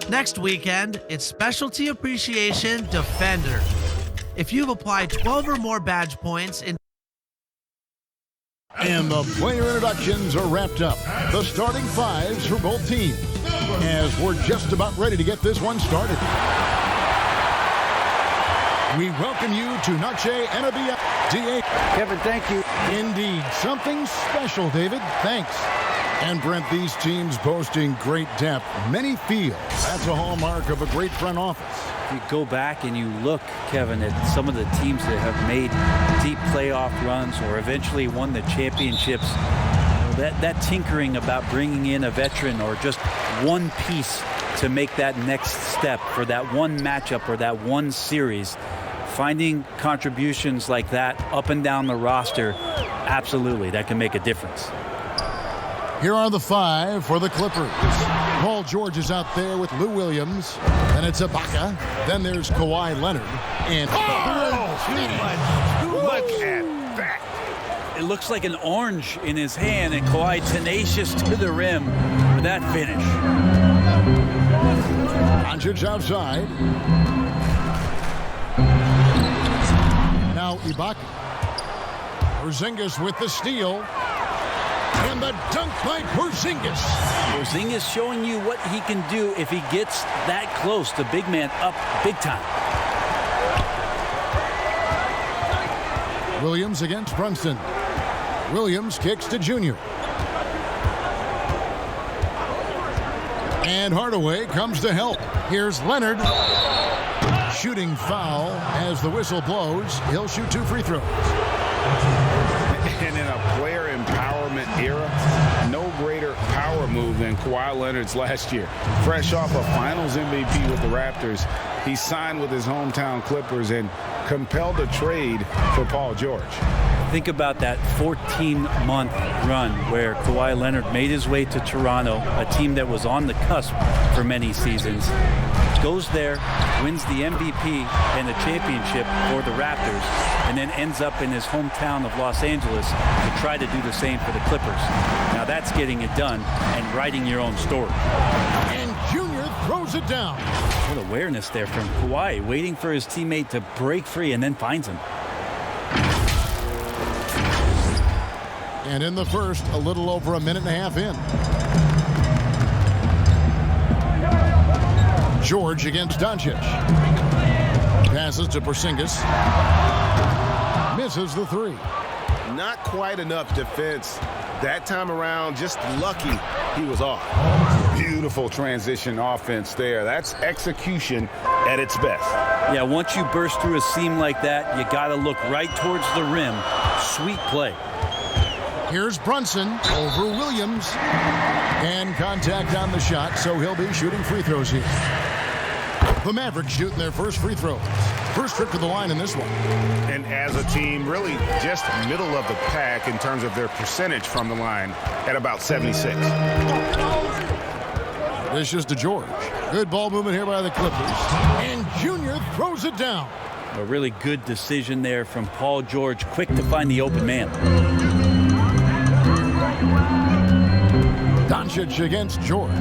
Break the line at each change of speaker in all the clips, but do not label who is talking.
Next weekend, it's Specialty Appreciation Defender. If you've applied 12 or more badge points in...
And the player introductions are wrapped up. The starting fives for both teams, as we're just about ready to get this one started. We welcome you to Noche NBA.
Kevin, thank you.
Indeed, something special, David. Thanks. And Brent, these teams boasting great depth. Many feel that's a hallmark of a great front office.
You go back and you look, Kevin, at some of the teams that have made deep playoff runs or eventually won the championships. That tinkering about bringing in a veteran or just one piece to make that next step for that one matchup or that one series, finding contributions like that up and down the roster, absolutely, that can make a difference.
Here are the five for the Clippers. Paul George is out there with Lou Williams. Then it's Ibaka. Then there's Kawhi Leonard. And
look at that.
It looks like an orange in his hand, and Kawhi tenacious to the rim with that finish.
Doncic outside. Now Ibaka. Porzingis with the steal. And the dunk by Porzingis.
Porzingis showing you what he can do if he gets that close. The big man up big time.
Williams against Brunson. Williams kicks to Junior. And Hardaway comes to help. Here's Leonard. Shooting foul as the whistle blows. He'll shoot 2 free throws.
And in a player empowerment era, no greater power move than Kawhi Leonard's last year. Fresh off a finals MVP with the Raptors, he signed with his hometown Clippers and compelled a trade for Paul George.
Think about that 14-month run where Kawhi Leonard made his way to Toronto, a team that was on the cusp for many seasons. Goes there, wins the MVP and the championship for the Raptors, and then ends up in his hometown of Los Angeles to try to do the same for the Clippers. Now that's getting it done and writing your own story.
And Junior throws it down.
What awareness there from Kawhi, waiting for his teammate to break free and then finds him.
And in the first, a little over a minute and a half in. George against Doncic. Passes to Porzingis. Misses the three.
Not quite enough defense that time around. Just lucky he was off.
Beautiful transition offense there. That's execution at its best.
Yeah, once you burst through a seam like that, you got to look right towards the rim. Sweet play.
Here's Brunson over Williams. And contact on the shot, so he'll be shooting free throws here. The Mavericks shooting their first free throws. First trip to the line in this one.
And as a team, really just middle of the pack in terms of their percentage from the line at about 76.
Dishes to George. Good ball movement here by the Clippers. And Junior throws it down.
A really good decision there from Paul George. Quick to find the open man.
Doncic against George.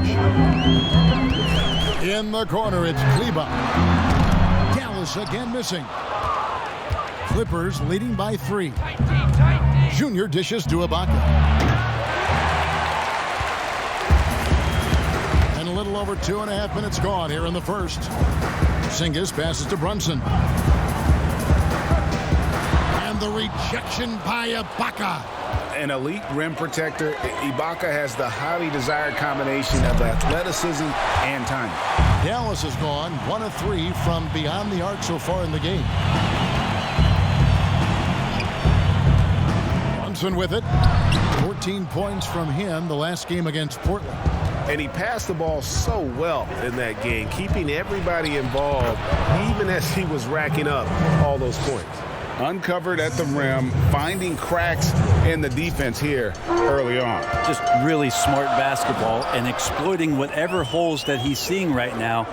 In the corner, it's Kleba. Dallas again missing. Clippers leading by 3. Junior dishes to Ibaka. And a little over 2.5 minutes gone here in the first. Porzingis passes to Brunson. And the rejection by Ibaka.
An elite rim protector, Ibaka has the highly desired combination of athleticism and timing.
Dallas has gone 1 of 3 from beyond the arc so far in the game. Brunson with it. 14 points from him the last game against Portland.
And he passed the ball so well in that game, keeping everybody involved, even as he was racking up all those points.
uncovered at the rim, finding cracks in the defense here early on.
Just really smart basketball and exploiting whatever holes that he's seeing right now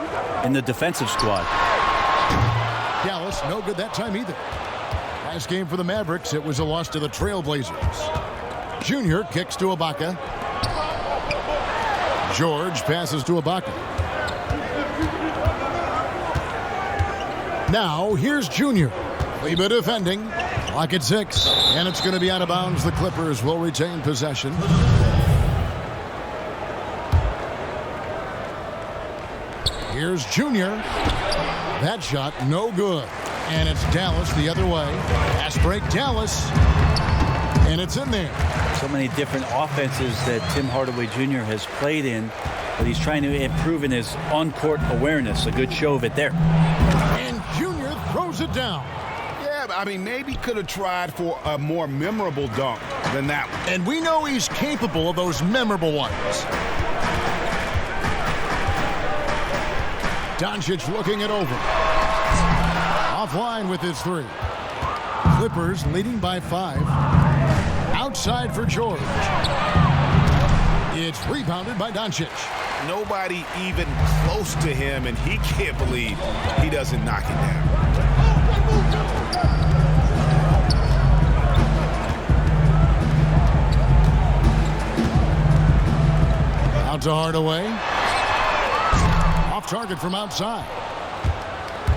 in the defensive squad.
Dallas, no good that time either. Last game for the Mavericks, it was a loss to the Trailblazers. Junior kicks to Ibaka. George passes to Ibaka. Now, here's Junior. Leba defending. Clock at 6. And it's going to be out of bounds. The Clippers will retain possession. Here's Junior. That shot, no good. And it's Dallas the other way. Pass break, Dallas. And it's in there.
So many different offenses that Tim Hardaway Jr. has played in, but he's trying to improve in his on-court awareness. A good show of it there.
And Junior throws it down.
Yeah, I mean, maybe could have tried for a more memorable dunk than that one.
And we know he's capable of those memorable ones. Doncic looking it over. Offline with his 3. Clippers leading by 5. Outside for George. It's rebounded by Doncic.
Nobody even close to him, and he can't believe he doesn't knock it down.
Out to Hardaway. Off target from outside.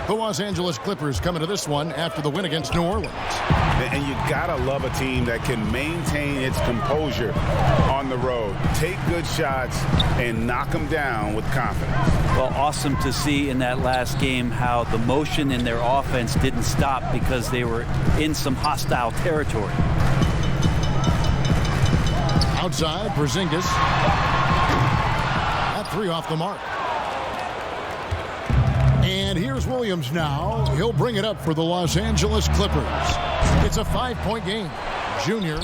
The Los Angeles Clippers coming to this one after the win against New Orleans.
And you gotta love a team that can maintain its composure on the road, take good shots, and knock them down with confidence.
Well, awesome to see in that last game how the motion in their offense didn't stop because they were in some hostile territory.
Outside, Porzingis. That 3 off the mark. And here's Williams now. He'll bring it up for the Los Angeles Clippers. It's a 5-point game. Junior.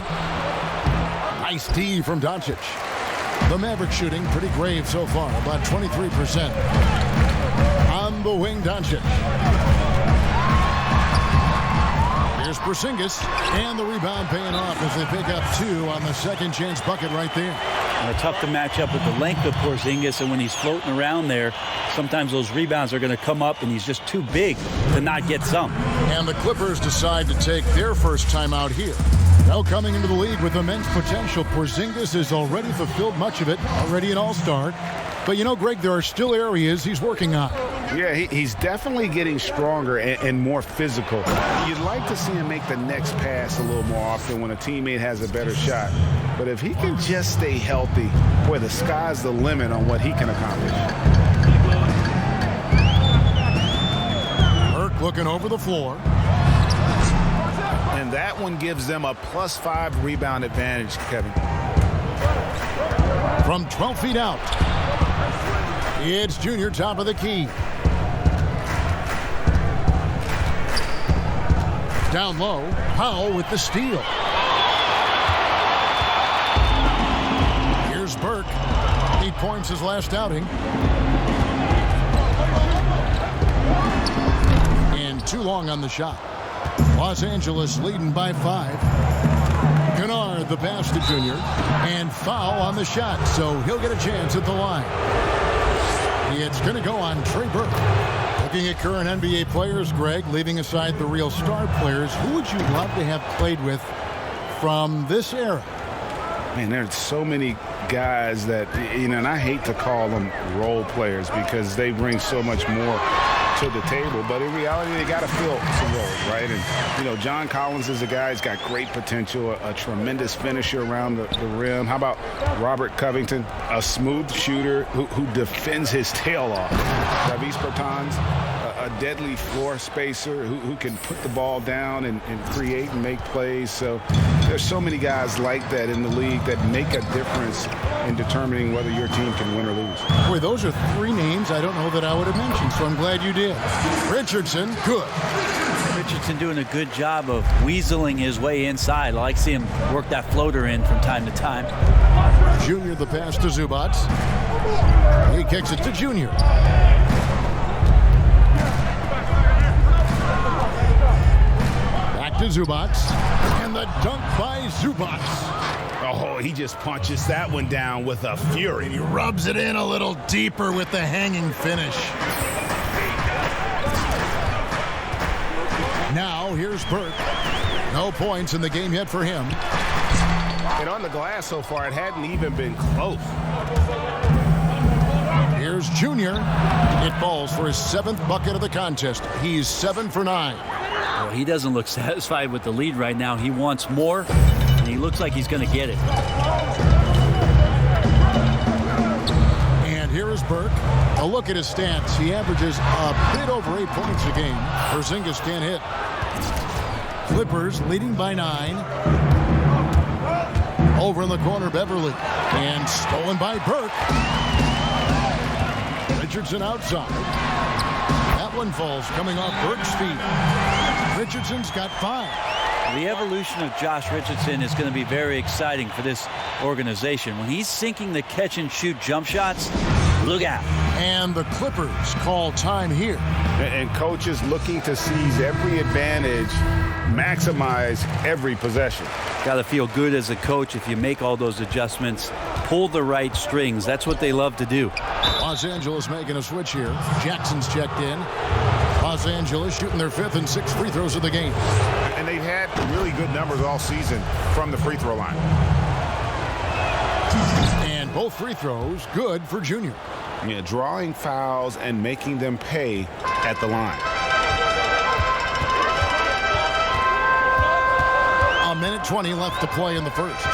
Nice D from Doncic. The Mavericks shooting pretty grave so far, about 23%. On the wing, Doncic. Here's Porzingis, and the rebound paying off as they pick up 2 on the second chance bucket right there.
Tough to match up with the length of Porzingis, and when he's floating around there, sometimes those rebounds are going to come up, and he's just too big to not get some.
And the Clippers decide to take their first time out here. Now coming into the league with immense potential, Porzingis has already fulfilled much of it, already an all-star. But you know, Greg, there are still areas he's working on.
Yeah, he's definitely getting stronger and more physical. You'd like to see him make the next pass a little more often when a teammate has a better shot. But if he can just stay healthy, boy, the sky's the limit on what he can accomplish.
Burke looking over the floor.
And that one gives them a +5 rebound advantage, Kevin.
From 12 feet out, it's Junior, top of the key. Down low, Powell with the steal. Here's Burke. 8 points his last outing. And too long on the shot. Los Angeles leading by 5. Kennard the pass to Junior. And foul on the shot, so he'll get a chance at the line. It's going to go on Trey Burke. Looking at current NBA players, Greg, leaving aside the real star players, who would you love to have played with from this era?
Man, there's so many guys that, you know, and I hate to call them role players because they bring so much more to the table, but in reality, they got to fill some roles, right? And, you know, John Collins is a guy who's got great potential, a tremendous finisher around the rim. How about Robert Covington, a smooth shooter who defends his tail off? Davis Bertans, a deadly floor spacer who can put the ball down and create and make plays. So there's so many guys like that in the league that make a difference in determining whether your team can win or lose.
Boy, those are 3 names I don't know that I would have mentioned, so I'm glad you did. Richardson, good.
Richardson doing a good job of weaseling his way inside. I like seeing him work that floater in from time to time.
Junior the pass to Zubac. He kicks it to Junior. Back to Zubac. And the dunk by Zubac.
Oh, he just punches that one down with a fury.
He rubs it in a little deeper with the hanging finish. Now, here's Burke. No points in the game yet for him.
And on the glass so far, it hadn't even been close.
Here's Junior. It falls for his 7th bucket of the contest. He's 7 for 9.
Well, he doesn't look satisfied with the lead right now. He wants more, and he looks like he's going to get it.
And here is Burke. A look at his stats. He averages a bit over 8 points a game. Porzingis can't hit. Clippers leading by 9. Over in the corner, Beverly. And stolen by Burke. Richardson outside. That one falls coming off Burke's feet. Richardson's got 5.
The evolution of Josh Richardson is going to be very exciting for this organization. When he's sinking the catch-and-shoot jump shots, look out.
And the Clippers call time here.
And coaches looking to seize every advantage, maximize every possession.
Got to feel good as a coach if you make all those adjustments, pull the right strings. That's what they love to do.
Los Angeles making a switch here. Jackson's checked in. Los Angeles shooting their 5th and 6th free throws of the game.
And they've had really good numbers all season from the free throw line.
And both free throws good for Junior.
Yeah, drawing fouls and making them pay at the line.
A minute 20 left to play in the first.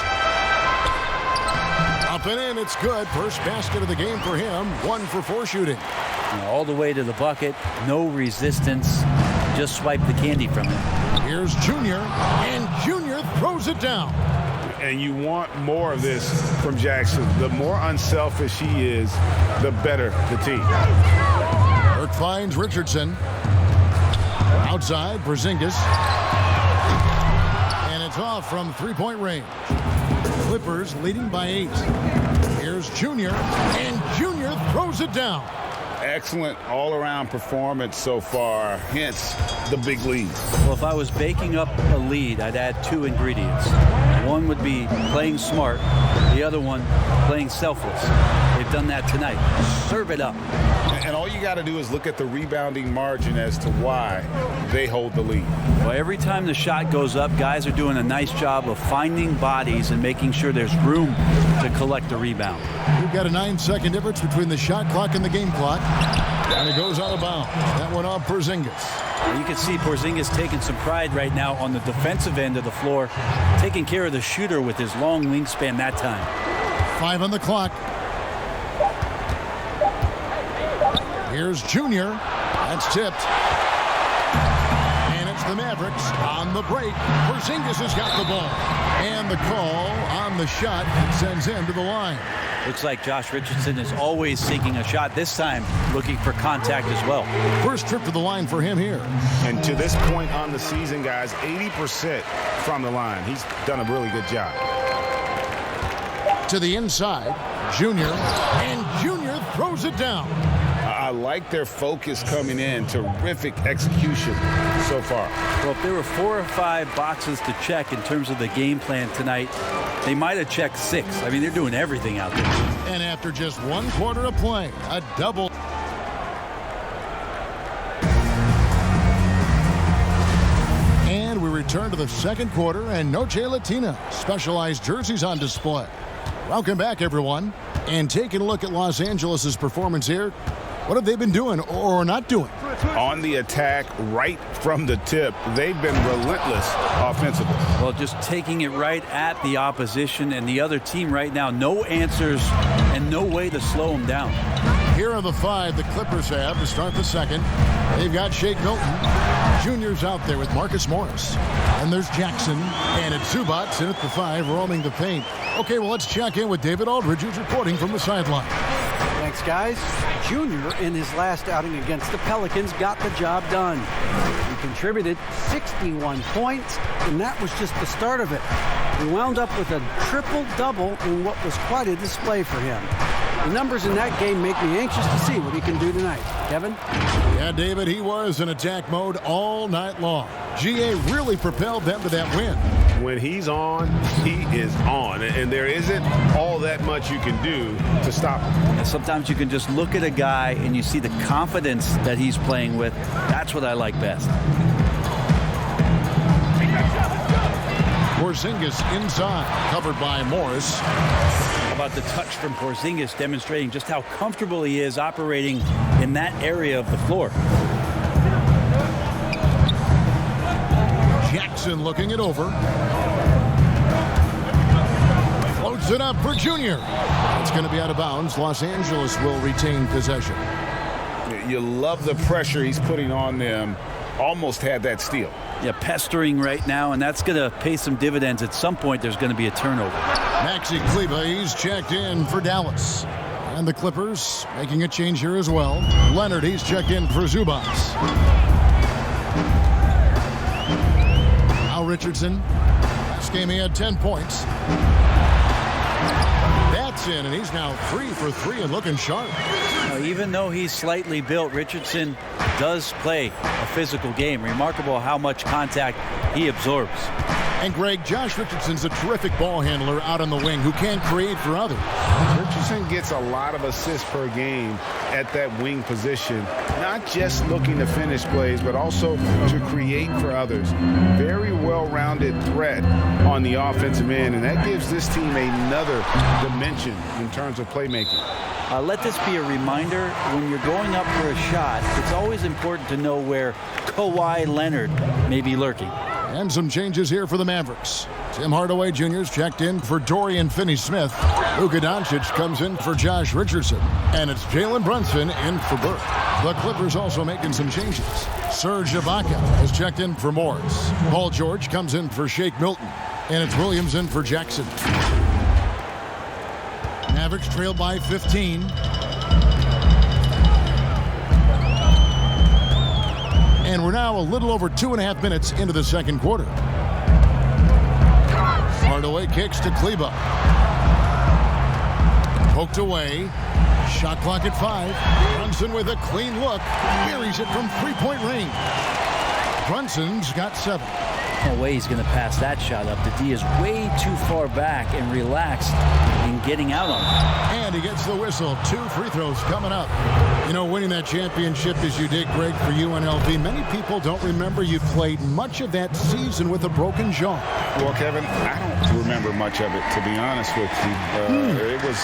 Up and in, it's good. First basket of the game for him. 1 for 4 shooting.
All the way to the bucket, no resistance. Just swipe the candy from him.
Here's Junior, and Junior throws it down.
And you want more of this from Jackson. The more unselfish he is, the better the team.
Burke finds Richardson. Outside, Porzingis. And it's off from 3-point range. Clippers leading by 8. Here's Junior, and Junior throws it down.
Excellent all-around performance so far, hence the big lead.
Well, if I was baking up a lead, I'd add 2 ingredients. One would be playing smart. The other one, playing selfless. They've done that tonight. Serve it up.
And all you got to do is look at the rebounding margin as to why they hold the lead.
Well, every time the shot goes up, guys are doing a nice job of finding bodies and making sure there's room to collect the rebound.
We've got a 9-second difference between the shot clock and the game clock. And it goes out of bounds. That one off Porzingis.
You can see Porzingis taking some pride right now on the defensive end of the floor, taking care of the shooter with his long wingspan that time.
5 on the clock. Here's Junior. That's tipped. And it's the Mavericks on the break. Porzingis has got the ball. And the call on the shot sends him to the line.
Looks like Josh Richardson is always seeking a shot, this time looking for contact as well.
First trip to the line for him here.
And to this point on the season, guys, 80% from the line. He's done a really good job.
To the inside, Junior, and Junior throws it down.
I like their focus coming in. Terrific execution so far.
Well, if there were 4 or 5 boxes to check in terms of the game plan tonight, they might have checked 6. I mean, they're doing everything out there.
And after just 1 quarter of play, a double. And we return to the second quarter, and Noche Latina specialized jerseys on display. Welcome back, everyone. And taking a look at Los Angeles' performance here. What have they been doing or not doing?
On the attack, right from the tip, they've been relentless offensively.
Well, just taking it right at the opposition and the other team right now. No answers and no way to slow them down.
Here are the 5 the Clippers have to start the second. They've got Shake Milton. Junior's out there with Marcus Morris. And there's Jackson. And it's Zubac in at the 5, roaming the paint. Okay, well, let's check in with David Aldridge, who's reporting from the sideline.
Thanks, guys. Junior, in his last outing against the Pelicans, got the job done. He contributed 61 points, and that was just the start of it. He wound up with a triple-double in what was quite a display for him. The numbers in that game make me anxious to see what he can do tonight. Kevin?
Yeah, David, he was in attack mode all night long. GA really propelled them to that win.
When he's on, he is on. And there isn't all that much you can do to stop him.
And sometimes you can just look at a guy and you see the confidence that he's playing with. That's what I like best.
Porzingis inside, covered by Morris.
How about the touch from Porzingis, demonstrating just how comfortable he is operating in that area of the floor.
Jackson looking it over. Floats it up for Junior. It's going to be out of bounds. Los Angeles will retain possession.
You love the pressure he's putting on them. Almost had that steal.
Yeah, pestering right now, and that's going to pay some dividends. At some point, there's going to be a turnover.
Maxi Kleber, he's checked in for Dallas. And the Clippers making a change here as well. Leonard, he's checked in for Zubas. Al Richardson. Last game he had 10 points. That's in, and he's now 3 for 3 and looking sharp.
Now, even though he's slightly built, Richardson does play a physical game. Remarkable how much contact he absorbs.
And Greg, Josh Richardson's a terrific ball handler out on the wing who can create for others.
Richardson gets a lot of assists per game at that wing position. Not just looking to finish plays, but also to create for others. Very well-rounded threat on the offensive end, and that gives this team another dimension in terms of playmaking.
Let this be a reminder, when you're going up for a shot, it's always important to know where Kawhi Leonard may be lurking.
And some changes here for the Mavericks. Tim Hardaway Jr.'s checked in for Dorian Finney-Smith. Luka Doncic comes in for Josh Richardson. And it's Jalen Brunson in for Burke. The Clippers also making some changes. Serge Ibaka has checked in for Morris. Paul George comes in for Shake Milton. And it's Williams in for Jackson. Mavericks trail by 15. And we're now a little over 2.5 minutes into the second quarter. Hardaway kicks to Kleber. Poked away. Shot clock at 5. Brunson with a clean look. Buries it from three-point range. Brunson's got 7.
No way he's going to pass that shot up. The D is way too far back and relaxed in getting out on it.
And he gets the whistle. 2 free throws coming up. You know, winning that championship as you did, Greg, for UNLV, many people don't remember you played much of that season with a broken jaw.
Well, Kevin, I don't remember much of it, to be honest with you. It was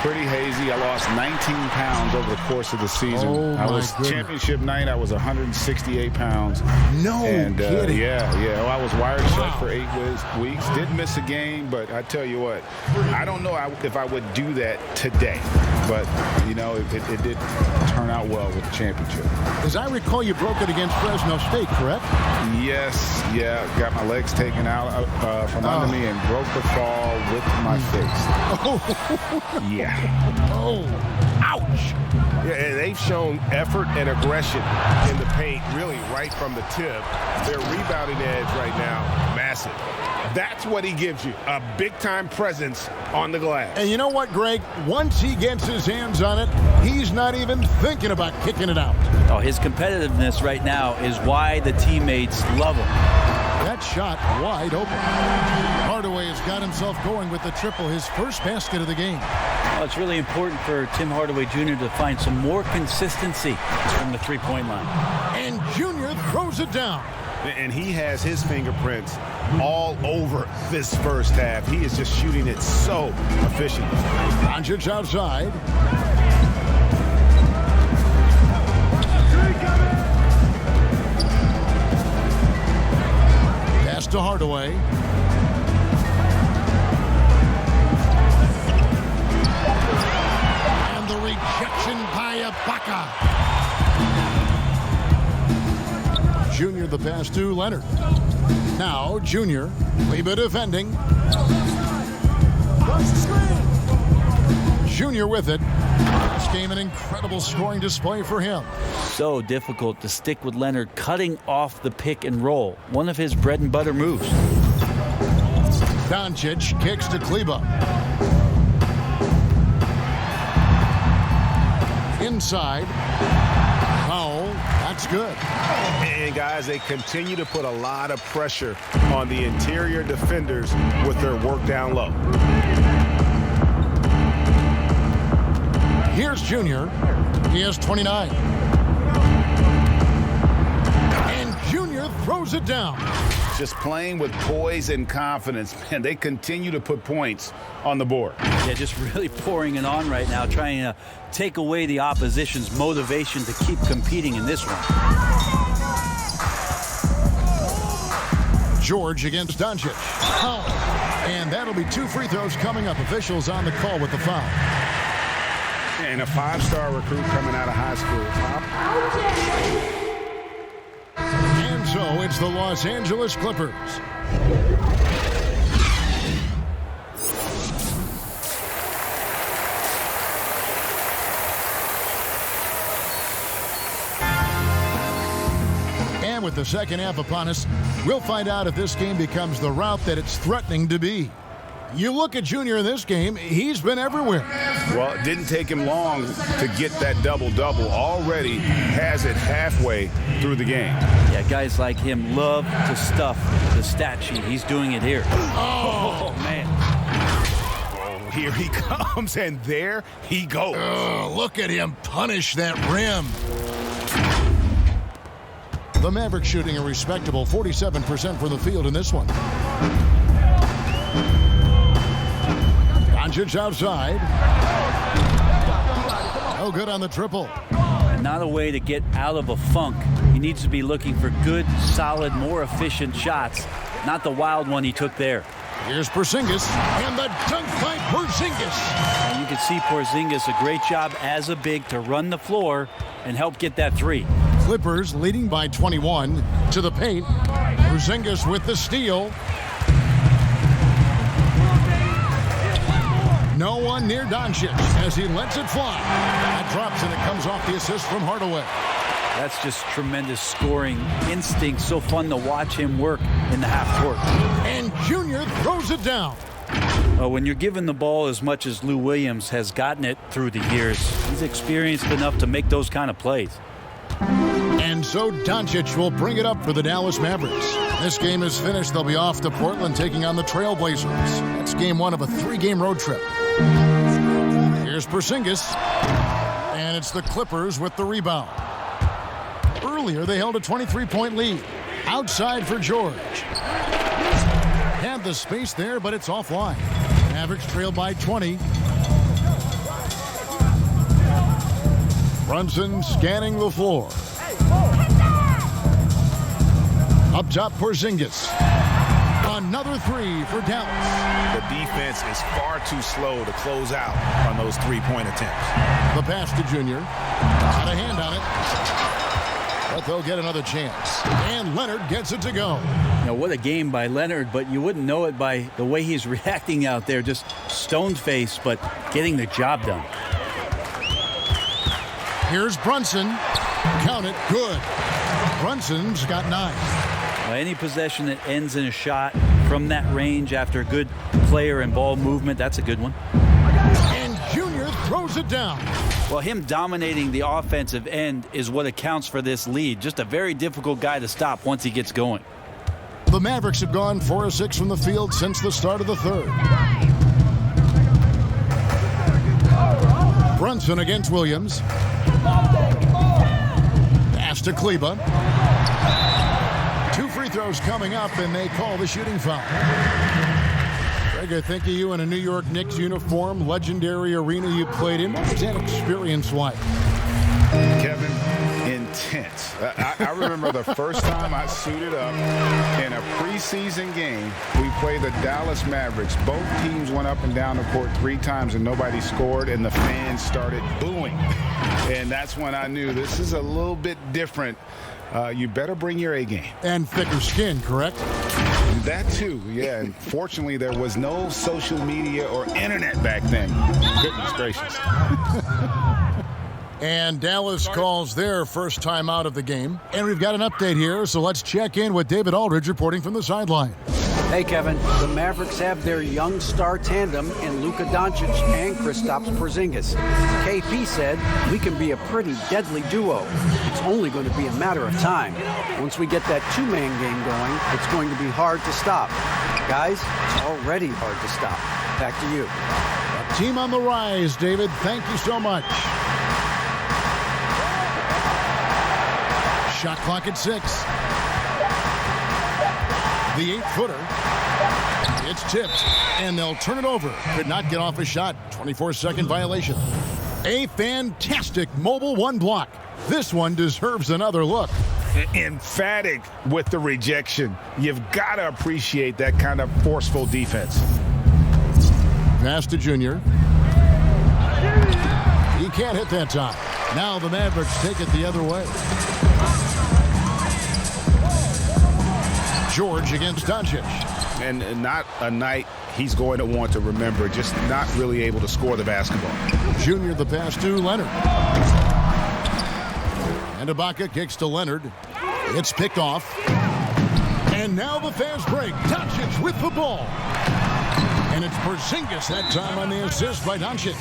pretty hazy. I lost 19 pounds over the course of the season.
Oh,
I was
goodness.
Championship night, I was 168 pounds.
No kidding.
Yeah. Well, I was wired shut for 8 weeks. Didn't miss a game, but I tell you what, I don't know if I would do that today. But, you know, it did turn out well with the championship.
As I recall, you broke it against Fresno State, correct?
Yes, yeah. Got my legs taken out from under me and broke the fall with my face.
Oh.
Yeah.
Oh. Ouch.
Yeah, and they've shown effort and aggression in the paint, really right from the tip. Their rebounding edge right now, massive. That's what he gives you, a big-time presence on the glass.
And you know what, Greg? Once he gets his hands on it, he's not even thinking about kicking it out.
Oh, his competitiveness right now is why the teammates love him.
That shot wide open. Hardaway has got himself going with the triple, his first basket of the game.
Well, it's really important for Tim Hardaway Jr. to find some more consistency from the three-point line.
And Junior throws it down.
And he has his fingerprints all over this first half. He is just shooting it so efficiently.
Doncic outside. Pass to Hardaway. And the rejection by Ibaka. Junior the pass to Leonard. Now Junior, Kleber defending. Junior with it. This game an incredible scoring display for him.
So difficult to stick with Leonard cutting off the pick and roll. One of his bread and butter moves.
Doncic kicks to Kleber. inside. Foul. That's good.
And, guys, they continue to put a lot of pressure on the interior defenders with their work down low.
Here's Junior. He has 29. And Junior throws it down.
Just playing with poise and confidence. Man, they continue to put points on the board.
Yeah, just really pouring it on right now, trying to take away the opposition's motivation to keep competing in this one.
George against Doncic. Foul. And that'll be 2 free throws coming up. Officials on the call with the foul.
And a 5-star recruit coming out of high school.
And so it's the Los Angeles Clippers. And with the second half upon us, we'll find out if this game becomes the route that it's threatening to be. You look at Junior in this game, he's been everywhere.
Well, it didn't take him long to get that double-double. Already has it halfway through the game.
Yeah, guys like him love to stuff the stat sheet. He's doing it here. Oh man.
Oh, here he comes, and there he goes.
Look at him punish that rim. The Mavericks shooting a respectable 47% from the field in this one. Doncic outside. No good on the triple.
Not a way to get out of a funk. He needs to be looking for good, solid, more efficient shots, not the wild one he took there.
Here's Porzingis, and the dunk by Porzingis.
And you can see Porzingis, a great job as a big to run the floor and help get that three.
Clippers leading by 21 to the paint. Porzingis with the steal. No one near Doncic as he lets it fly. That drops, and it comes off the assist from Hardaway.
That's just tremendous scoring instinct. So fun to watch him work in the half court.
And Junior throws it down.
When you're given the ball as much as Lou Williams has gotten it through the years, he's experienced enough to make those kind of plays.
And so Doncic will bring it up for the Dallas Mavericks. This game is finished. They'll be off to Portland taking on the Trailblazers. That's game 1 of a 3-game road trip. Here's Porzingis. And it's the Clippers with the rebound. Earlier, they held a 23-point lead. Outside for George. Had the space there, but it's offline. Mavericks trail by 20. Brunson scanning the floor. Up top, Porzingis. Another three for Dallas.
The defense is far too slow to close out on those three-point attempts.
The pass to Junior. Got a hand on it. But they'll get another chance. And Leonard gets it to go.
Now, what a game by Leonard, but you wouldn't know it by the way he's reacting out there. Just stone-faced, but getting the job done.
Here's Brunson. Count it. Good. Brunson's got 9.
Any possession that ends in a shot from that range after a good player and ball movement, that's a good one.
And Junior throws it down.
Well, him dominating the offensive end is what accounts for this lead. Just a very difficult guy to stop once he gets going.
The Mavericks have gone 4 of 6 from the field since the start of the third. Brunson against Williams. Pass to Kleba. 2 free throws coming up, and they call the shooting foul. Greg, I think of you in a New York Knicks uniform, legendary arena you played in. What was that experience like?
Kevin, intense. I remember the first time I suited up in a preseason game. We played the Dallas Mavericks. Both teams went up and down the court 3 times, and nobody scored, and the fans started booing. And that's when I knew this is a little bit different. You better bring your A game.
And thicker skin, correct?
That too, yeah. And fortunately, there was no social media or internet back then. Goodness gracious.
And Dallas calls their first time out of the game. And we've got an update here, so let's check in with David Aldridge reporting from the sideline.
Hey, Kevin, the Mavericks have their young star tandem in Luka Doncic and Kristaps Porzingis. KP said, we can be a pretty deadly duo. It's only going to be a matter of time. Once we get that two-man game going, it's going to be hard to stop. Guys, it's already hard to stop. Back to you.
Team on the rise, David. Thank you so much. Shot clock at 6. The 8-footer. It's tipped, and they'll turn it over. Could not get off a shot. 24-second violation. A fantastic mobile one block. This one deserves another look.
Emphatic with the rejection. You've got to appreciate that kind of forceful defense.
Pass to Junior. He can't hit that time. Now the Mavericks take it the other way. George against Doncic.
And not a night he's going to want to remember, just not really able to score the basketball.
Junior the pass to Leonard. And Ibaka kicks to Leonard. It's picked off. And now the fast break. Doncic with the ball. And it's Porzingis that time on the assist by Doncic.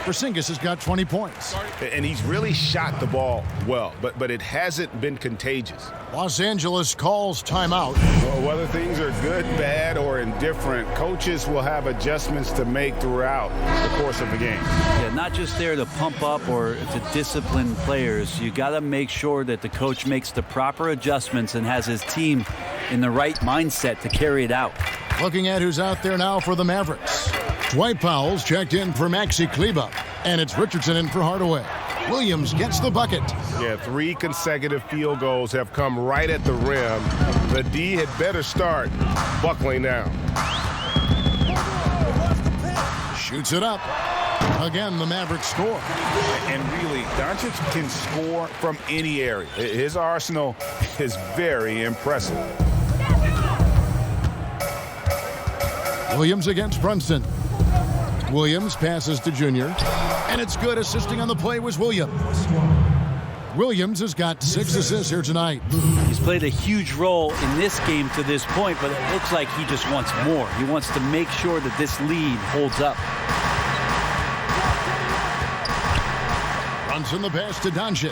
Porzingis has got 20 points.
And he's really shot the ball well, but it hasn't been contagious.
Los Angeles calls timeout.
Well, whether things are good, bad, or indifferent, coaches will have adjustments to make throughout the course of the game.
Yeah, not just there to pump up or to discipline players. You got to make sure that the coach makes the proper adjustments and has his team in the right mindset to carry it out.
Looking at who's out there now for the Mavericks. Dwight Powell's checked in for Maxi Kleber, and it's Richardson in for Hardaway. Williams gets the bucket.
Yeah, 3 consecutive field goals have come right at the rim. The D had better start buckling down.
Shoots it up. Again, the Mavericks score.
And really, Doncic can score from any area. His arsenal is very impressive.
Williams against Brunson. Williams passes to Junior, and it's good. Assisting on the play was Williams. Williams has got 6 assists here tonight.
He's played a huge role in this game to this point, but it looks like he just wants more. He wants to make sure that this lead holds up.
Brunson the pass to Doncic.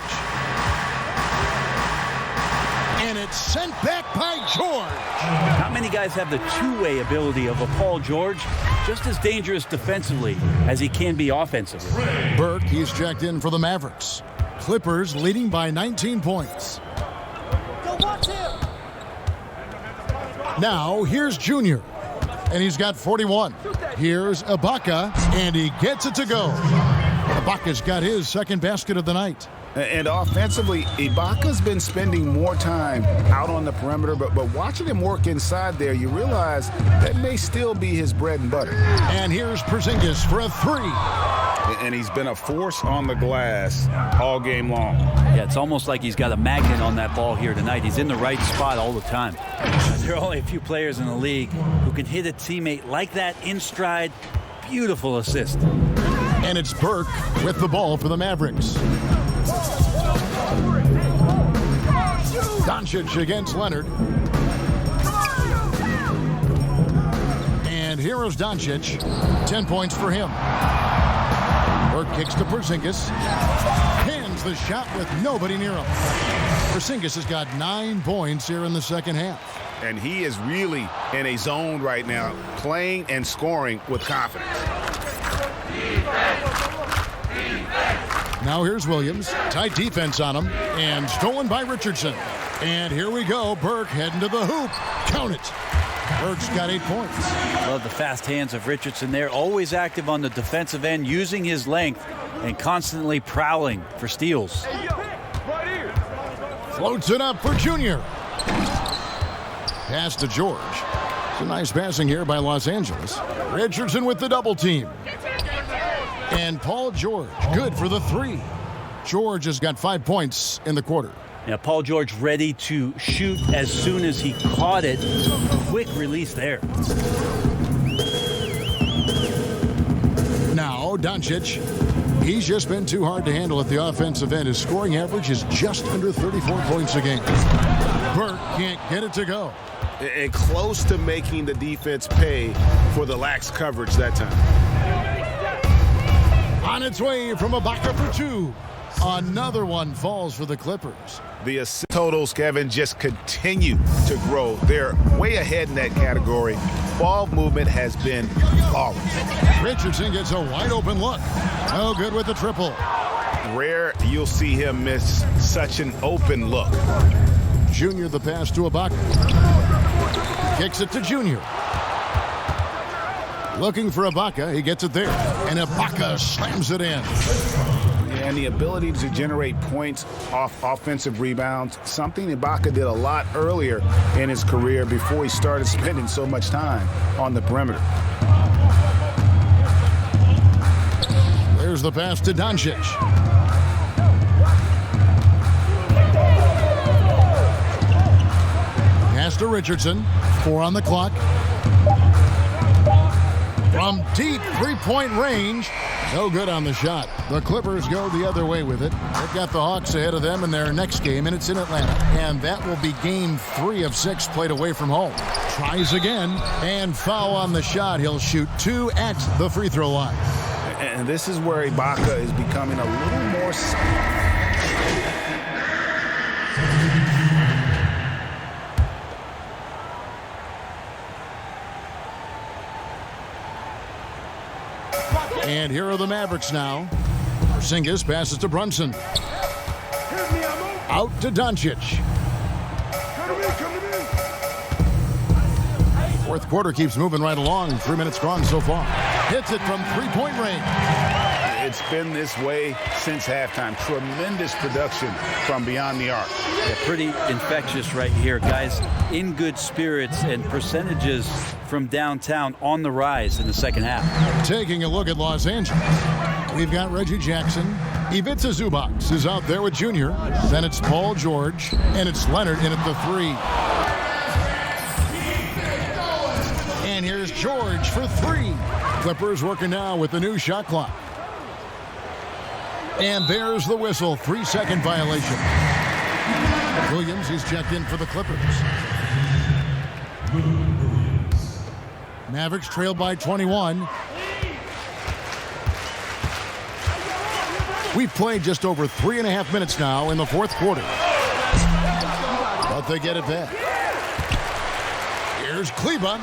And it's sent back by George.
Not many guys have the two-way ability of a Paul George. Just as dangerous defensively as he can be offensively.
Burke, he's checked in for the Mavericks. Clippers leading by 19 points. Now, here's Junior, and he's got 41. Here's Ibaka, and he gets it to go. Ibaka's got his second basket of the night.
And offensively, Ibaka's been spending more time out on the perimeter, but watching him work inside there, you realize that may still be his bread and butter.
And here's Porzingis for a 3.
And he's been a force on the glass all game long.
Yeah, it's almost like he's got a magnet on that ball here tonight. He's in the right spot all the time. There are only a few players in the league who can hit a teammate like that in stride. Beautiful assist.
And it's Burke with the ball for the Mavericks. Doncic against Leonard. And here is Doncic. 10 points for him. Burke kicks to Porzingis. Hands the shot with nobody near him. Porzingis has got 9 points here in the second half.
And he is really in a zone right now, playing and scoring with confidence.
Now here's Williams. Tight defense on him. And stolen by Richardson. And here we go. Burke heading to the hoop. Count it. Burke's got 8 points.
Love the fast hands of Richardson there. Always active on the defensive end, using his length and constantly prowling for steals.
Floats it up for Junior. Pass to George. It's a nice passing here by Los Angeles. Richardson with the double team. And Paul George, good for the 3. George has got 5 points in the quarter.
Yeah, Paul George ready to shoot as soon as he caught it. Quick release there.
Now, Doncic. He's just been too hard to handle at the offensive end. His scoring average is just under 34 points a game. Burke can't get it to go.
and close to making the defense pay for the lax coverage that time.
On its way from Ibaka for two. Another one falls for the Clippers.
The assist totals, Kevin, just continue to grow. They're way ahead in that category. Ball movement has been flawless.
Richardson gets a wide open look. No good with the triple.
Rare you'll see him miss such an open look.
Junior the pass to Ibaka. Kicks it to Junior. Looking for Ibaka. He gets it there. And Ibaka slams it in.
And the ability to generate points off offensive rebounds, something Ibaka did a lot earlier in his career before he started spending so much time on the perimeter.
There's the pass to Doncic. Pass to Richardson. 4 on the clock. From deep three-point range. No good on the shot. The Clippers go the other way with it. They've got the Hawks ahead of them in their next game, and it's in Atlanta. And that will be game 3 of 6 played away from home. Tries again, and foul on the shot. He'll shoot 2 at the free throw line.
And this is where Ibaka is becoming a little more...
And here are the Mavericks now. Porzingis passes to Brunson. Out to Doncic. Fourth quarter keeps moving right along. 3 minutes gone so far. Hits it from three-point range.
It's been this way since halftime. Tremendous production from beyond the arc.
Yeah, pretty infectious right here, guys. In good spirits and percentages from downtown on the rise in the second half.
Taking a look at Los Angeles. We've got Reggie Jackson. Ivica Zubac is out there with Junior. Then it's Paul George. And it's Leonard in at the 3. And here's George for 3. Clippers working now with the new shot clock. And there's the whistle. 3-second violation. Williams, he's checked in for the Clippers. Mavericks trailed by 21. We've played just over 3.5 minutes now in the fourth quarter. But they get it back. Here's Kleba.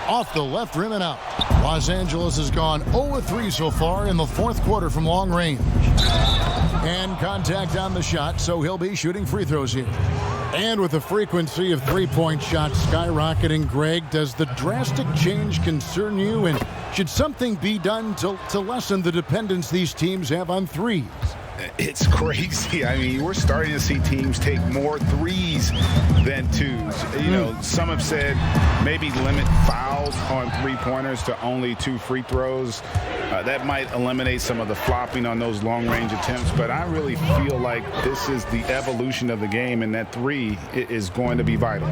Off the left rim and out. Los Angeles has gone 0-3 so far in the fourth quarter from long range. And contact on the shot, so he'll be shooting free throws here. And with the frequency of three-point shots skyrocketing, Greg, does the drastic change concern you? And should something be done to lessen the dependence these teams have on threes?
It's crazy. I mean, we're starting to see teams take more threes than twos. You know, some have said maybe limit fouls on three-pointers to only 2 free throws. That might eliminate some of the flopping on those long-range attempts. But I really feel like this is the evolution of the game, and that 3 is going to be vital.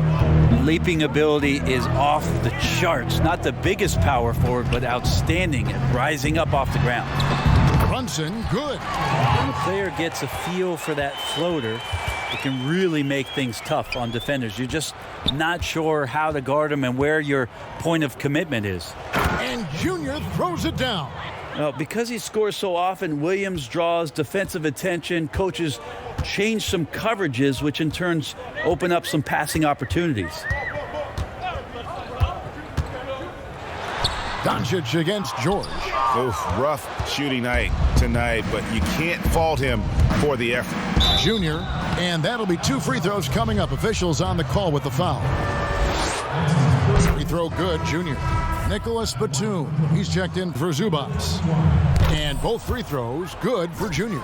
Leaping ability is off the charts. Not the biggest power forward, but outstanding at rising up off the ground.
Brunson, good.
When a player gets a feel for that floater, it can really make things tough on defenders. You're just not sure how to guard them and where your point of commitment is.
And Junior throws it down.
Because he scores so often, Williams draws defensive attention. Coaches change some coverages, which in turn open up some passing opportunities.
Doncic against George.
Oof, rough shooting night tonight, but you can't fault him for the effort.
Junior, and that'll be 2 free throws coming up. Officials on the call with the foul. Free throw good, Junior. Nicholas Batum, he's checked in for Zubac. And both free throws good for Junior.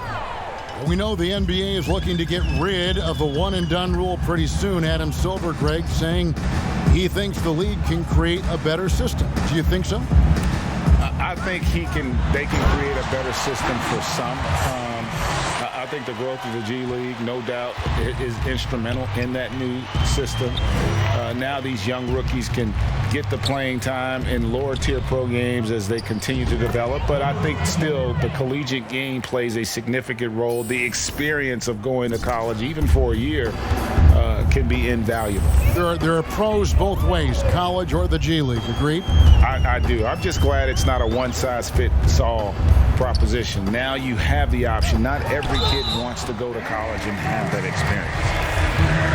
We know the NBA is looking to get rid of the one-and-done rule pretty soon. Adam Silver, Greg, saying he thinks the league can create a better system. Do you think so?
I think they can create a better system for some. I think the growth of the G League, no doubt, is instrumental in that new system. Now these young rookies can get the playing time in lower-tier pro games as they continue to develop. But I think still the collegiate game plays a significant role. The experience of going to college, even for a year, can be invaluable.
There are pros both ways, college or the G League. Agreed?
I do. I'm just glad it's not a one-size-fits-all proposition. Now you have the option. Not every kid wants to go to college and have that experience.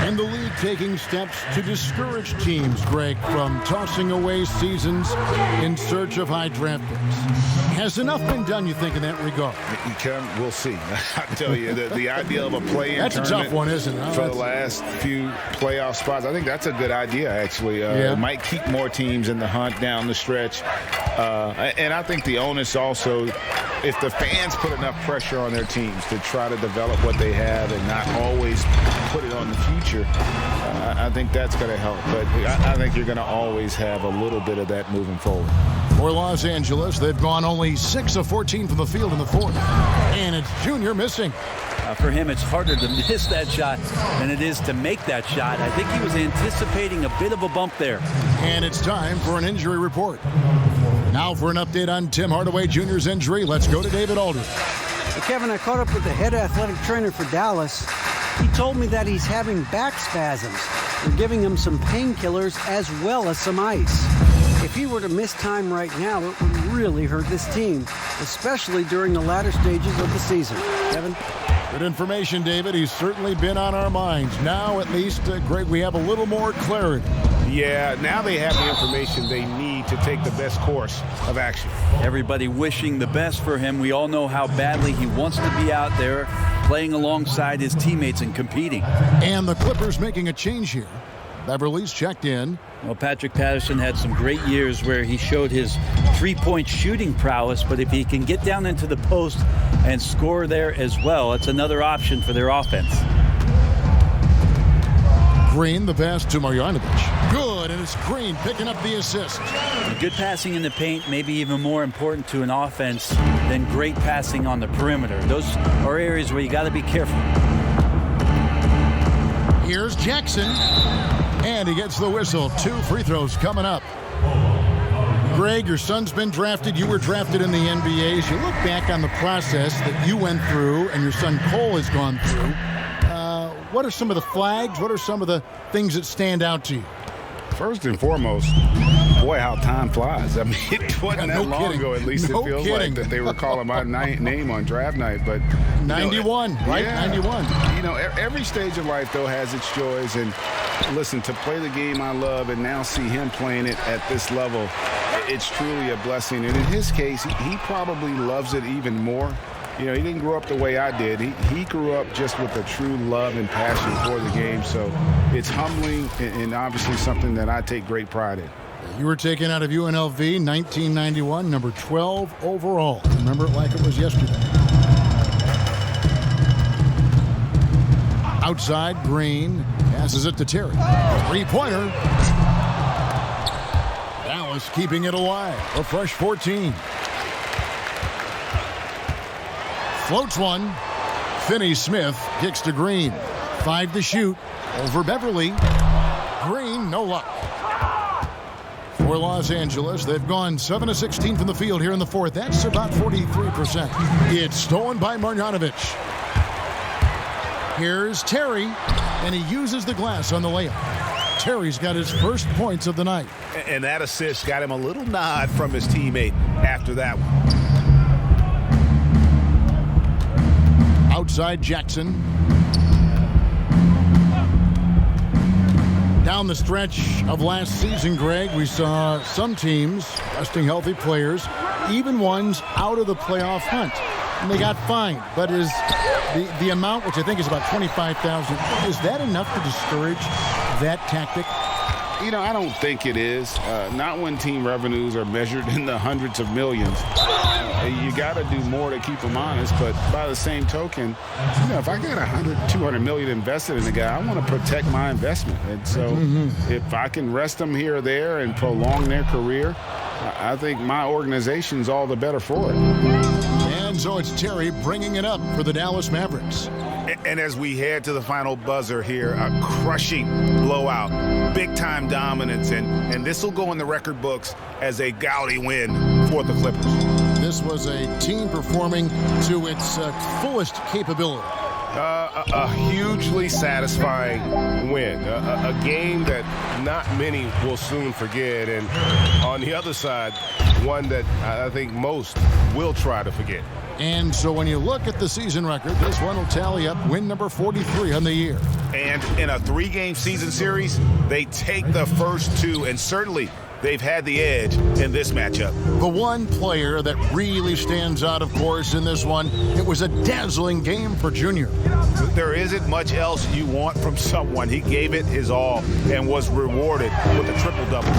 And the league taking steps to discourage teams, Greg, from tossing away seasons in search of high draft picks. Has enough been done, you think, in that regard?
We'll see. I tell you, the idea of a play-in
That's a tough one, isn't it?
For the last few playoff spots, I think that's a good idea, actually. It might keep more teams in the hunt down the stretch. And I think the onus also, if the fans put enough pressure on their teams to try to develop what they have and not always put it on the future, I think that's going to help. But I think you're going to always have a little bit of that moving forward.
For Los Angeles, they've gone only 6 of 14 from the field in the fourth. And it's Junior missing.
For him, it's harder to miss that shot than it is to make that shot. I think he was anticipating a bit of a bump there.
And it's time for an injury report. Now for an update on Tim Hardaway Jr.'s injury, let's go to David Aldridge.
Hey, Kevin, I caught up with the head athletic trainer for Dallas. He told me that he's having back spasms. They're giving him some painkillers as well as some ice. If he were to miss time right now, it would really hurt this team, especially during the latter stages of the season. Kevin?
Good information, David. He's certainly been on our minds. Now, at least, Greg, we have a little more clarity.
Yeah, now they have the information they need to take the best course of action.
Everybody wishing the best for him. We all know how badly he wants to be out there playing alongside his teammates and competing.
And the Clippers making a change here. Beverly's checked in.
Well, Patrick Patterson had some great years where he showed his three-point shooting prowess, but if he can get down into the post and score there as well, it's another option for their offense.
Green, the pass to Marjanovic. Good, and it's Green picking up the assist.
Good passing in the paint may be even more important to an offense than great passing on the perimeter. Those are areas where you got to be careful.
Here's Jackson, and he gets the whistle. 2 free throws coming up. Greg, your son's been drafted. You were drafted in the NBA. As you look back on the process that you went through and your son Cole has gone through, what are some of the flags? What are some of the things that stand out to you?
First and foremost, boy, how time flies. I mean, it wasn't that long ago, at least it feels like, that they were calling my name on draft night. But
91, right?
Yeah,
91.
You know, every stage of life, though, has its joys. And listen, to play the game I love and now see him playing it at this level, it's truly a blessing. And in his case, he probably loves it even more. You know, he didn't grow up the way I did. He grew up just with a true love and passion for the game. So it's humbling and obviously something that I take great pride in.
You were taken out of UNLV 1991, number 12 overall. Remember it like it was yesterday. Outside, Green passes it to Terry. 3-pointer. Dallas keeping it alive. A fresh 14. Floats one. Finney-Smith kicks to Green. 5 to shoot. Over Beverly. Green, no luck. For Los Angeles, they've gone 7 of 16 from the field here in the fourth. That's about 43%. It's stolen by Marjanovic. Here's Terry, and he uses the glass on the layup. Terry's got his first points of the night.
And that assist got him a little nod from his teammate after that one.
Outside Jackson. Down the stretch of last season, Greg, we saw some teams resting healthy players, even ones out of the playoff hunt. And they got fined. But is the amount, which I think is about $25,000, is that enough to discourage that tactic?
You know, I don't think it is. Not when team revenues are measured in the hundreds of millions. You got to do more to keep them honest. But by the same token, you know, if I got $200 million invested in the guy, I want to protect my investment. And so if I can rest them here or there and prolong their career, I think my organization's all the better for it.
And so it's Terry bringing it up for the Dallas Mavericks.
And as we head to the final buzzer here, a crushing blowout, big-time dominance, and this will go in the record books as a gaudy win for the Clippers.
This was a team performing to its fullest capability.
A hugely satisfying win. A game that not many will soon forget. And on the other side, one that I think most will try to forget.
And so when you look at the season record, this one will tally up win number 43 on the year.
And in a 3-game season series, they take the first 2, and certainly they've had the edge in this matchup.
The one player that really stands out, of course, in this one, it was a dazzling game for Junior.
There isn't much else you want from someone. He gave it his all and was rewarded with a triple-double.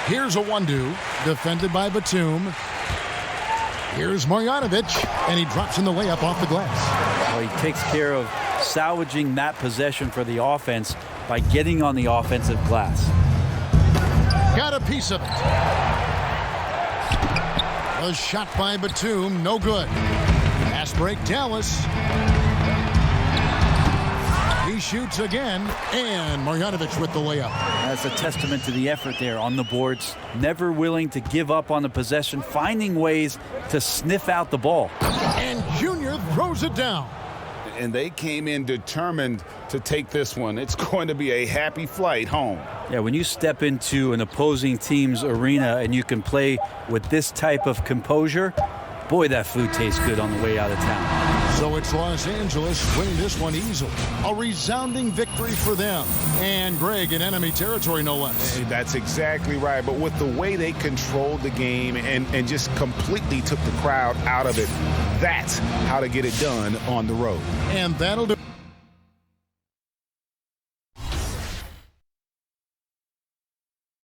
Here's a 1-2, defended by Batum. Here's Marjanovic, and he drops in the layup off the glass.
Well, he takes care of salvaging that possession for the offense by getting on the offensive glass.
Got a piece of it. A shot by Batum, no good. Pass break, Dallas. He shoots again, and Marjanovic with the layup.
That's a testament to the effort there on the boards. Never willing to give up on the possession, finding ways to sniff out the ball.
And Junior throws it down.
And they came in determined to take this one. It's going to be a happy flight home.
Yeah, when you step into an opposing team's arena and you can play with this type of composure, boy, that food tastes good on the way out of town.
So it's Los Angeles winning this one easily. A resounding victory for them. And Greg in enemy territory, no less.
Hey, that's exactly right. But with the way they controlled the game and just completely took the crowd out of it, that's how to get it done on the road.
And that'll do